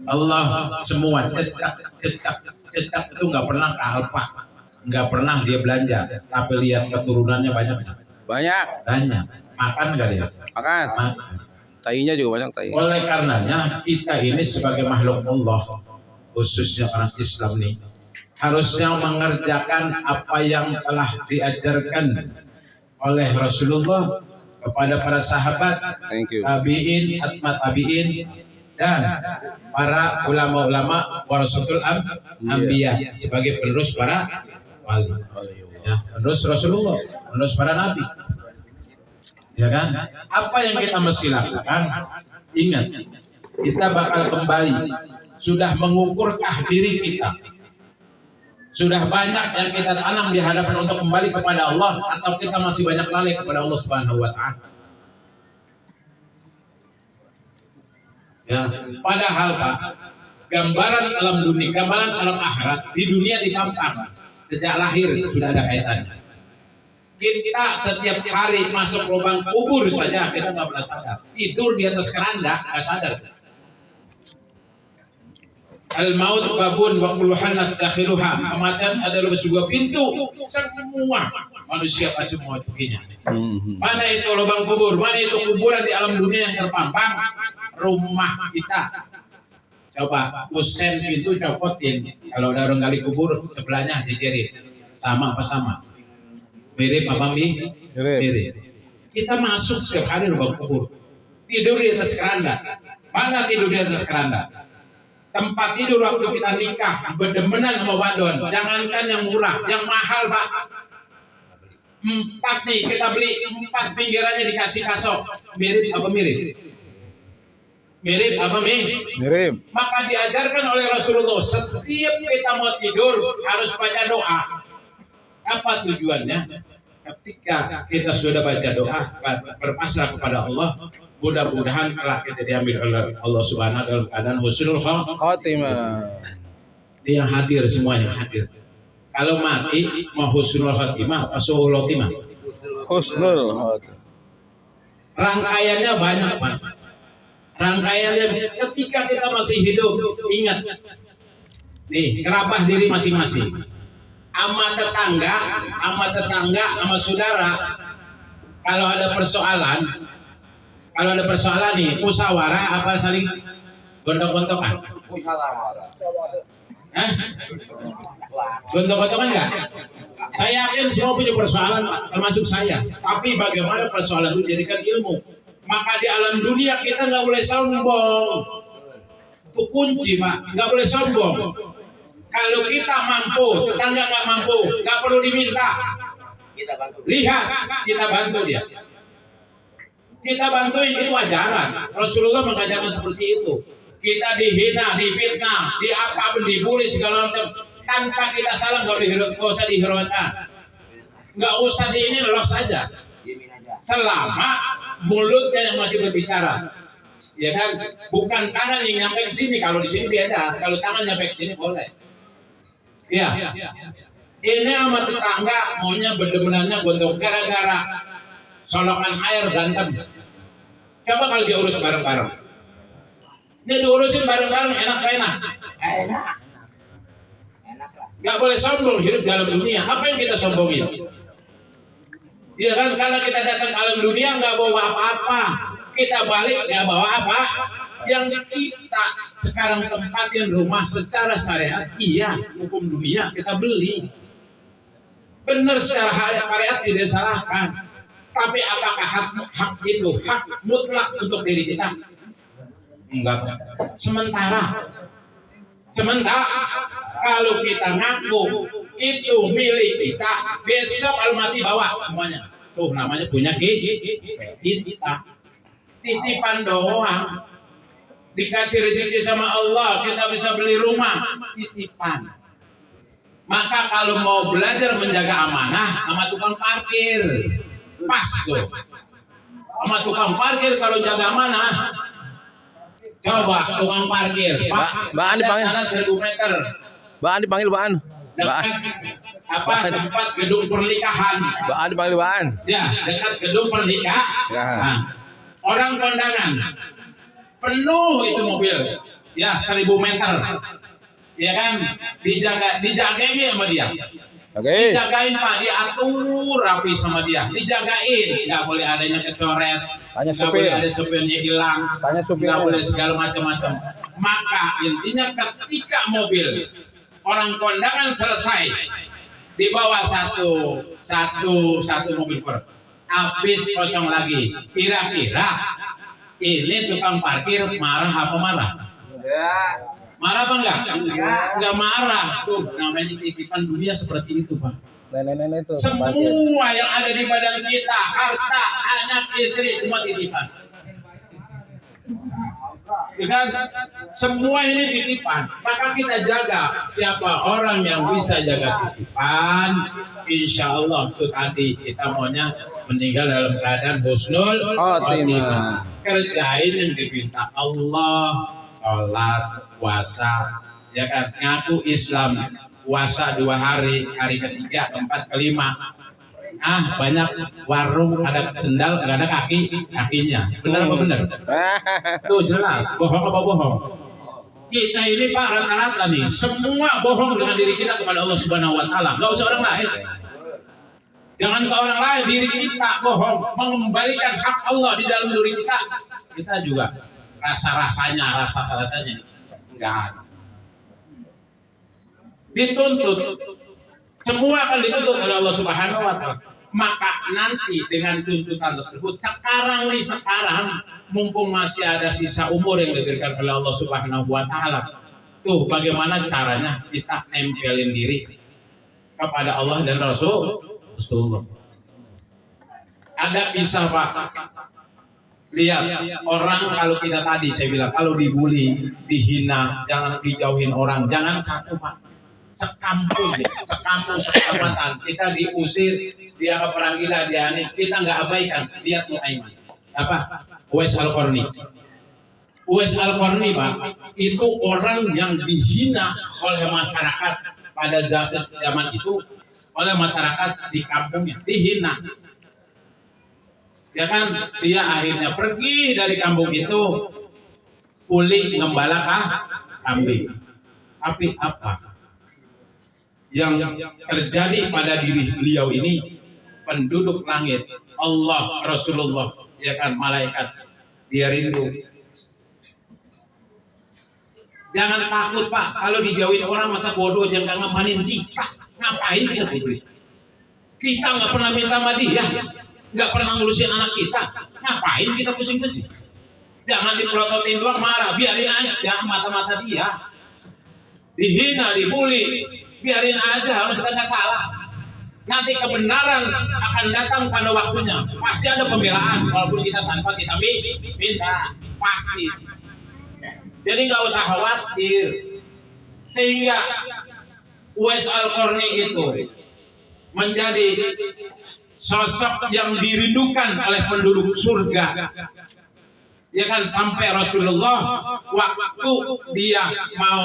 Allah semua cecak itu nggak pernah ke Alfa, nggak pernah dia belanja, tapi lihat keturunannya banyak. Makan nggak dia? Makan. Tainya juga banyak tai. Oleh karenanya kita ini sebagai makhluk Allah, khususnya orang Islam nih, harusnya mengerjakan apa yang telah diajarkan oleh Rasulullah kepada para sahabat, tabiin, atma tabiin, dan para ulama-ulama warasatul anbiya sebagai penerus para wali, ya, penerus Rasulullah, penerus para nabi. Ya kan? Apa yang kita mesti lakukan? Ingat, kita bakal kembali. Sudah mengukurkah diri kita? Sudah banyak yang kita tanam di hadapan untuk kembali kepada Allah, atau kita masih banyak lalai kepada Allah Subhanahu wa Ta'ala? Ya, padahal Pak, gambaran alam dunia, gambaran alam akhirat di dunia ditampang sejak lahir sudah ada kaitannya. Kita setiap hari masuk lubang kubur saja kita nggak pernah sadar. Tidur di atas keranda nggak sadar. Al-maut babun wa kullu hannas dakhiluha. Kematian adalah sebuah pintu. Semua manusia pasti memasukinya. Mana itu lubang kubur? Mana itu kuburan di alam dunia yang terpampang? Rumah kita. Coba kusen pintu copotin. Kalau ada orang gali kubur sebelahnya dijerit. Sama apa sama? Mirip apa mirip. Kita masuk setiap hari lubang kubur. Tidur di atas keranda. Mana tidur di atas keranda? Tempat tidur waktu kita nikah berdemenan sama wadon. Jangankan yang murah, yang mahal Pak. 4 nih kita beli, 4 pinggirannya dikasih kasok. Mirip apa mirip? Mirip apa mirip? Maka diajarkan oleh Rasulullah, setiap kita mau tidur harus baca doa. Apa tujuannya? Ketika kita sudah baca doa, berpasrah kepada Allah, mudah-mudahan kelak kita diambil oleh Allah Subhanahu dalam keadaan husnul khotimah. Dia hadir, semuanya hadir. Kalau mati mau husnul khotimah apa suhul khotimah? Husnul khotimah. Rangkaiannya banyak Pak. Rangkaiannya ketika kita masih hidup, ingat nih, kerabah diri masing-masing. Sama tetangga, sama saudara. Kalau ada persoalan nih, musyawarah apa saling gontok-gontokan? Musyawarah. Gontok-gontokan enggak? Saya yakin semua punya persoalan, termasuk saya. Tapi bagaimana persoalan itu jadikan ilmu? Maka di alam dunia kita nggak boleh sombong. Itu kunci Pak, nggak boleh sombong. Kalau kita mampu, tetangga nggak mampu, nggak perlu diminta. Lihat, kita bantu dia. Kita bantuin, itu ajaran. Rasulullah mengajarkan seperti itu. Kita dihina, difitnah, dibully segala macam, tanpa kita salah nggak usah dihiraukan, nggak usah ini los saja. Selama mulutnya yang masih berbicara, ya kan? Bukan tangan yang nyampe ke sini. Kalau di sini beda. Kalau tangan nyampe ke sini boleh. Ya, ini sama tetangga maunya berdemenannya gontok gara-gara solokan air berantem. Coba kalau dia urus bareng-bareng, dia diurusin bareng-bareng, enak. Gak boleh sombong hidup dalam dunia. Apa yang kita sombongin? Ya kan, karena kita datang ke alam dunia nggak bawa apa-apa, kita balik nggak bawa apa. Yang kita sekarang tempatin rumah secara syariat, iya, hukum dunia kita beli. Benar secara syariat tidak salahkan. Tapi apakah hak itu hak mutlak untuk diri kita? Enggak. Sementara kalau kita ngaku itu milik kita, besok kalau mati bawa semuanya. Tuh namanya punya kita. Titipan doang. Dikasih rezeki sama Allah, kita bisa beli rumah, titipan. Maka kalau mau belajar menjaga amanah sama tukang parkir, pas tuh. Sama tukang parkir kalau jaga amanah, coba tukang parkir. Mbak An dipanggil. 1.000 meter. Mbak An dipanggil Mbak An. Tempat gedung pernikahan. Mbak An dipanggil Mbak An. Ya, dekat gedung pernikahan. Ya. Nah, orang kondangan. Penuh itu mobil. ya 1000 meter, ya kan, dijagain sama dia. Oke. Dijagain Pak, diatur rapi sama dia, dijagain, nggak boleh adanya kecoret, Tanya nggak boleh supir. ada supirnya hilang, Tanya supir. nggak boleh segala macam-macam. Maka intinya ketika mobil orang kondangan selesai, di bawah satu mobil habis kosong lagi, kira-kira ini tukang parkir marah apa marah? Marah apa enggak? Enggak marah. Tuh, namanya titipan dunia seperti itu, Pak. Nenek-nenek itu. Semua yang ada di badan kita, harta, anak, istri, semua titipan. Ya kan? Semua ini titipan. Maka kita jaga siapa orang yang bisa jaga titipan. Insya Allah itu tadi kita maunya meninggal dalam keadaan husnul khotimah. Kerjain yang diminta Allah, sholat, puasa, ya kan, ngaku Islam, puasa 2 hari, hari ketiga, keempat, kelima. Banyak warung ada sendal nggak ada kakinya. Benar apa benar? Tuh jelas, bohong apa bohong? Kita ini Pak rata-rata nih semua bohong dengan diri kita kepada Allah Subhanahu Wa Taala. Nggak usah orang lain. Jangan ke orang lain, diri kita bohong, mengembalikan hak Allah di dalam diri kita. Kita juga rasa-rasanya enggak ada. Dituntut, semua akan dituntut oleh Allah Subhanahu Wa Taala. Maka nanti dengan tuntutan tersebut, sekarang mumpung masih ada sisa umur yang diberikan oleh Allah Subhanahu Wa Taala, tuh bagaimana caranya kita nempelin diri kepada Allah dan Rasulullah. Ada kisah Pak. Lihat orang kalau kita tadi saya bilang kalau dibully, dihina, jangan dijauhin orang, jangan satu Pak. Sekampung, sekecamatan kita diusir, dia ke perang gila, kita nggak abaikan. Lihat Nuaiman, Uwais Al-Qarni. Uwais Al-Qarni Pak, itu orang yang dihina oleh masyarakat pada zaman itu, oleh masyarakat di kampungnya, dihina. Ya kan, dia akhirnya pergi dari kampung itu, pulih ngembala kambing. Tapi apa yang terjadi pada diri beliau ini? Penduduk langit, Allah, Rasulullah, ya kan, malaikat, dia rindu. Jangan takut Pak, kalau dijauhin orang masa bodoh, jangan ngamanin kita. Ngapain kita peduli? Kita nggak pernah minta sama dia, nggak pernah ngurusin anak kita. Ngapain kita pusing-pusing? Jangan dipelototin doang, marah, biarin aja mata-mata dia. Dihina, dibully, biarin aja, orang kita nggak salah. Nanti kebenaran akan datang pada waktunya. Pasti ada pembelaan, walaupun kita tanpa kita minta, pasti. Jadi nggak usah khawatir. Sehingga Uwais Al-Qarni itu menjadi sosok yang dirindukan oleh penduduk surga. Ya kan, sampai Rasulullah waktu dia mau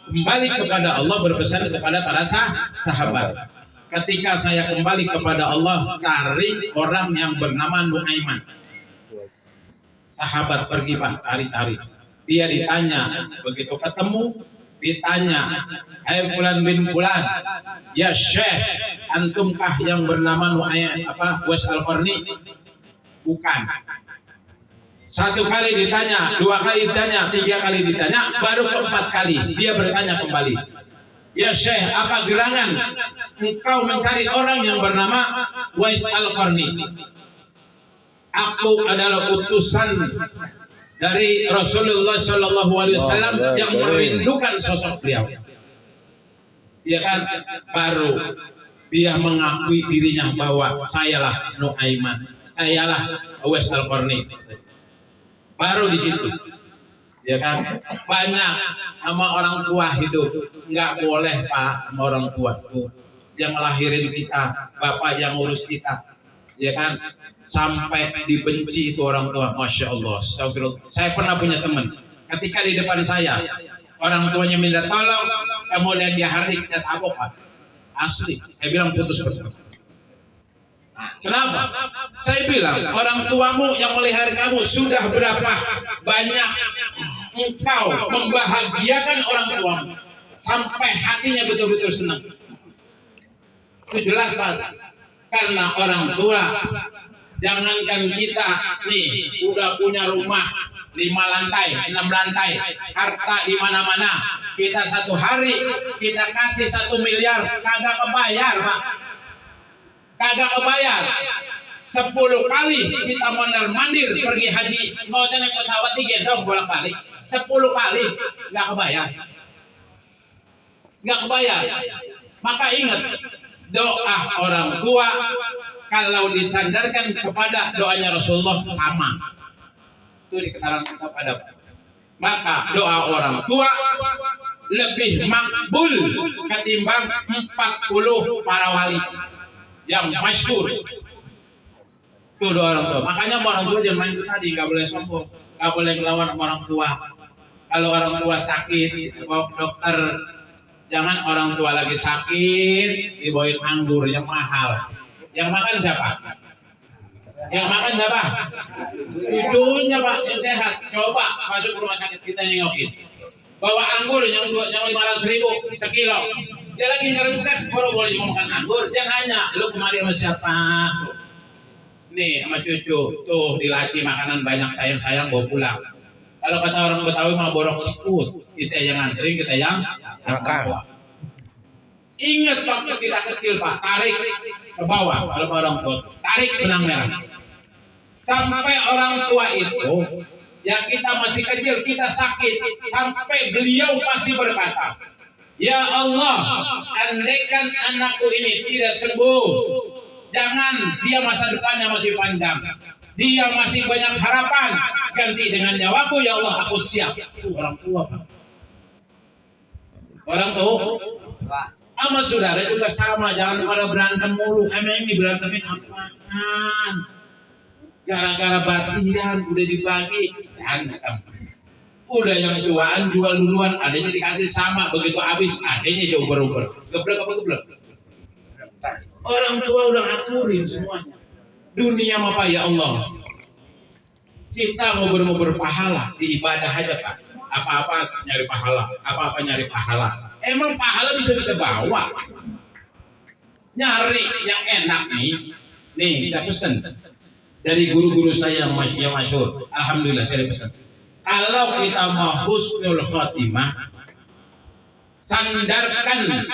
kembali kepada Allah berpesan kepada para sahabat, ketika saya kembali kepada Allah, cari orang yang bernama Nuaiman. Sahabat pergi Pak, cari-cari. Dia ditanya, begitu ketemu, ditanya, hai Fulan bin Fulan, ya Syekh, antumkah yang bernama Uwais Al-Qarni? Bukan. 1 kali ditanya, 2 kali ditanya, 3 kali ditanya, baru ke-4 kali dia bertanya kembali. Ya Syekh, apa gerangan engkau mencari orang yang bernama Uwais Al-Qarni? Aku adalah utusan dari Rasulullah Shallallahu Alaihi Wasallam yang merindukan sosok beliau. Ya kan, baru dia mengakui dirinya bahwa sayalah Nuaiman, sayalah Uwais Al-Qarni. Baru di situ, ya kan, banyak sama orang tua hidup, nggak boleh Pak, sama orang tua tuh yang ngelahirin kita, bapak yang ngurus kita, ya kan, sampai dibenci itu orang tua. Masya Allah, astagfirullah. Saya pernah punya teman, ketika di depan saya orang tuanya minta tolong, kemudian dia hardik, saya tabok Pak, asli, saya bilang putus bersama. Kenapa? Saya bilang orang tuamu yang melihara kamu sudah berapa banyak engkau membahagiakan orang tuamu sampai hatinya betul-betul senang. Itu jelas banget. Karena orang tua, jangankan kita nih udah punya rumah 5 lantai, 6 lantai, harta di mana-mana, kita satu hari kita kasih 1 miliar kagak kebayar, Pak. Kagak kebayar. 10 kali kita mondar-mandir pergi haji, nggak usah naik pesawat digendong bolak-balik. 10 kali nggak kebayar. Nggak kebayar. Maka ingat, doa orang tua kalau disandarkan kepada doanya Rasulullah sama. Itu di keterangan kita pada. Maka doa orang tua lebih makbul ketimbang 40 para wali yang masyhur. Itu doa orang tua. Makanya orang tua jangan main itu tadi, nggak boleh sombong, nggak boleh ngelawan sama orang tua. Kalau orang tua sakit, bawa ke dokter. Jangan orang tua lagi sakit dibawain anggur yang mahal. Yang makan siapa? Yang makan siapa? Cucunya, Pak, yang sehat. Coba masuk rumah sakit kita nengokin. Bawa anggur yang 500.000 sekilo. Dia lagi ngerebukan, baru boleh cuma makan anggur. Jangan hanya lu kemari sama siapa? Nih sama cucu. Tuh di laci makanan banyak, sayang-sayang bawa pulang. Kalau kata orang Betawi mah borok sikut. Kita yang nganterin, kita yang makan. Ingat waktu kita kecil, Pak, tarik ke bawah kalau orang tua, tarik benang merah. Sampai orang tua itu, yang kita masih kecil, kita sakit, sampai beliau pasti berkata, ya Allah, andaikan anakku ini tidak sembuh, jangan, dia masa depannya masih panjang, dia masih banyak harapan, ganti dengan nyawaku, ya Allah, aku siap. Orang tua, Pak. Orang tua sama saudara juga sama, jangan pada berantem mulu. Emang ini berantemin apaan? Gara-gara batian udah dibagi, udah yang tuaan jual duluan, adanya dikasih sama, begitu habis adanya jauh beruber. Geblek apa geblek? Orang tua udah ngaturin semuanya. Dunia apa ya Allah? Kita mau berpahala di ibadah aja, Pak. Apa-apa nyari pahala, apa-apa nyari pahala. Emang pahala bisa bawa. Nyari yang enak nih kita pesen dari guru-guru saya yang masyhur. Alhamdulillah saya pesen. Kalau kita mau husnul khotimah, sandarkan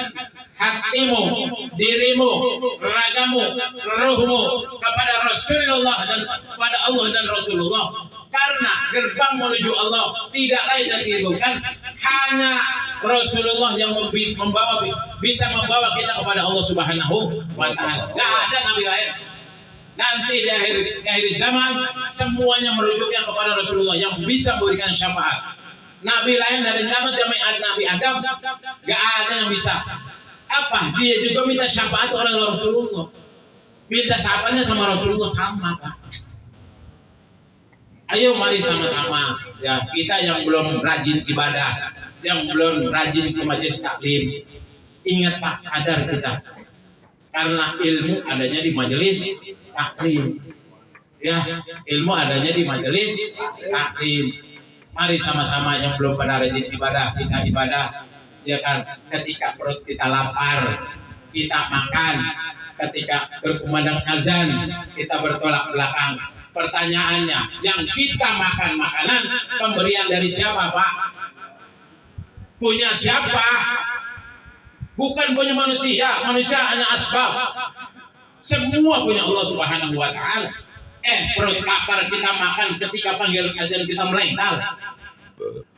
hatimu, dirimu, ragamu, ruhmu kepada Rasulullah dan kepada Allah dan Rasulullah. Karena gerbang menuju Allah tidak lain dan bukan hanya Rasulullah yang bisa membawa kita kepada Allah Subhanahu wa Ta'ala. Gak ada nabi lain. Nanti di akhir zaman semuanya merujuknya kepada Rasulullah yang bisa memberikan syafaat. Nabi lain dari Nabi Adam gak ada yang bisa. Apa? Dia juga minta syafaat oleh Rasulullah. Minta syafaatnya sama Rasulullah sama, Pak. Ayo mari sama-sama ya, kita yang belum rajin ibadah, yang belum rajin ke majelis taklim, ingat Pak, sadar kita karena ilmu adanya di majelis taklim ya, ilmu adanya di majelis taklim. Mari sama-sama yang belum pada rajin ibadah, kita ibadah ya kan. Ketika perut kita lapar kita makan, ketika berkumandang azan kita bertolak belakang. Pertanyaannya, yang kita makan makanan pemberian dari siapa, Pak? Punya siapa? Bukan punya manusia. Manusia hanya asbab. Semua punya Allah Subhanahu wa Ta'ala. Perut lapar kita makan, ketika panggil azan kita melengkar.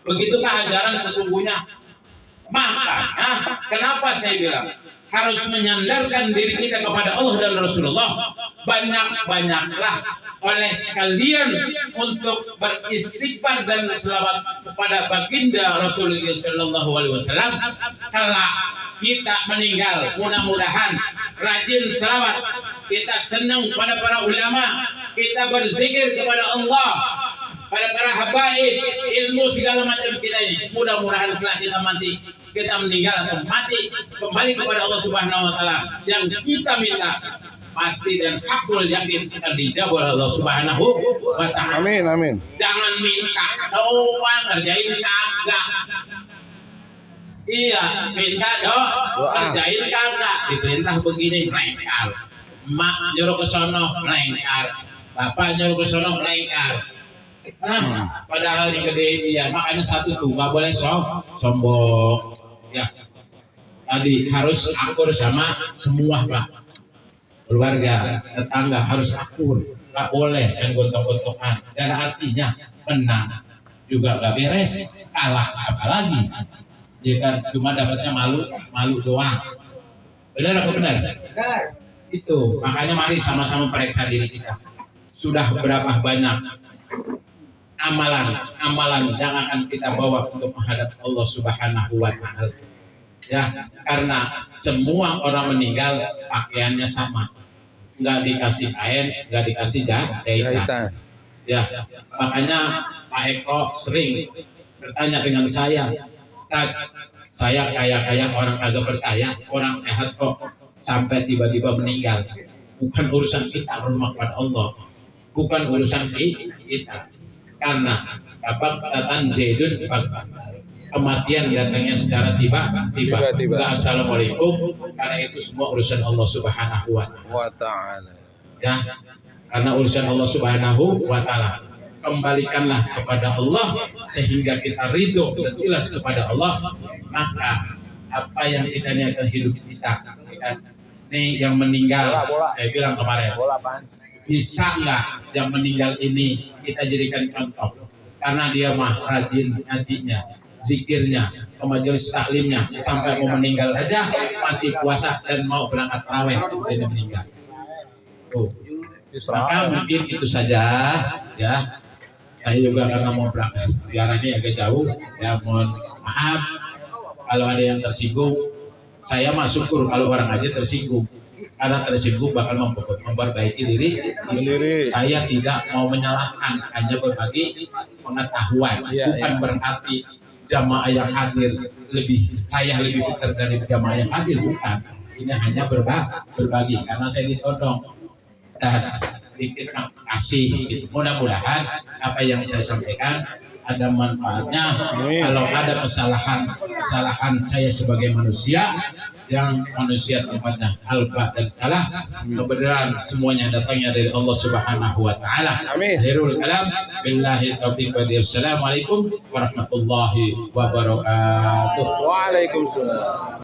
Begitukah ajaran sesungguhnya? Makanya kenapa saya bilang harus menyandarkan diri kita kepada Allah dan Rasulullah. Banyak-banyaklah oleh kalian untuk beristighfar dan selawat kepada baginda Rasulullah Sallallahu Alaihi Wasallam. Kalau kita meninggal, mudah-mudahan rajin selawat, kita senang pada para ulama, kita berzikir kepada Allah, pada para habaib, ilmu segala macam kita ini. Mudah-mudahan setelah kita mati, kita meninggal atau mati kembali kepada Allah Subhanahu wa Ta'ala. Yang kita minta pasti dan hakul yakin akan dijawab oleh Allah Subhanahu wa taala. Amin, amin. Jangan minta doang ngerjain kagak. Iya, minta Doa. ngerjain kagak. Diperintah begini melengkar. Mak nyuruh ke sono melengkar. Bapak nyuruh ke sono melengkar. Nah, padahal yang gede dia. Makanya satu tuh nggak boleh sombong. Ya, tadi harus akur sama semua Pak. Keluarga, tetangga harus akur. Nggak boleh kan gontok-gontokan. Dan artinya menang juga nggak beres, kalah apalagi. Ya kan cuma dapatnya malu doang. Benar apa benar? Benar. Itu makanya mari sama-sama periksa diri kita. Sudah berapa banyak amalan yang akan kita bawa untuk menghadap Allah Subhanahu wa taala. Ya, karena semua orang meninggal pakaiannya sama. Enggak dikasih kain, enggak dikasih jahitan. Ya, makanya Pak Eko sering bertanya dengan saya, Ustaz, saya kaya orang kagak percaya, orang sehat kok sampai tiba-tiba meninggal. Bukan urusan kita, rumah kepada Allah. Bukan urusan kita. Karena kapan datang Zaidun, kematian datangnya secara tiba-tiba. Assalamualaikum. Karena itu semua urusan Allah Subhanahu wa taala. Ya, karena urusan Allah Subhanahu wa taala. Kembalikanlah kepada Allah sehingga kita ridho dan ikhlas kepada Allah, maka apa yang kita niatkan hidup kita, nih yang meninggal, saya bilang kemarin, bisa nggak yang meninggal ini kita jadikan contoh, karena dia mah rajin ngajinya, zikirnya, ke majelis taklimnya, sampai mau meninggal aja masih puasa dan mau berangkat tarawih dia meninggal. Tuh. Maka mungkin itu saja ya. Saya juga karena mau berangkat ziarahnya agak jauh, ya mohon maaf kalau ada yang tersinggung. Saya mah syukur kalau orang aja tersinggung, karena tersinggung bakal memperbaiki diri. Saya tidak mau menyalahkan, hanya berbagi pengetahuan, bukan berarti jamaah yang hadir saya lebih pintar dari jamaah yang hadir, bukan. Ini hanya berbagi karena saya ditodong dan sedikit kasih gitu. Mudah-mudahan apa yang saya sampaikan ada manfaatnya. Kalau ada kesalahan saya sebagai manusia, yang manusia tempatnya alfa dan salah, kebenaran semuanya datangnya dari Allah Subhanahu wa taala. Amin. Khairul kalam billahi taufiq wa hidayah. Assalamualaikum warahmatullahi wabarakatuh. Waalaikumsalam.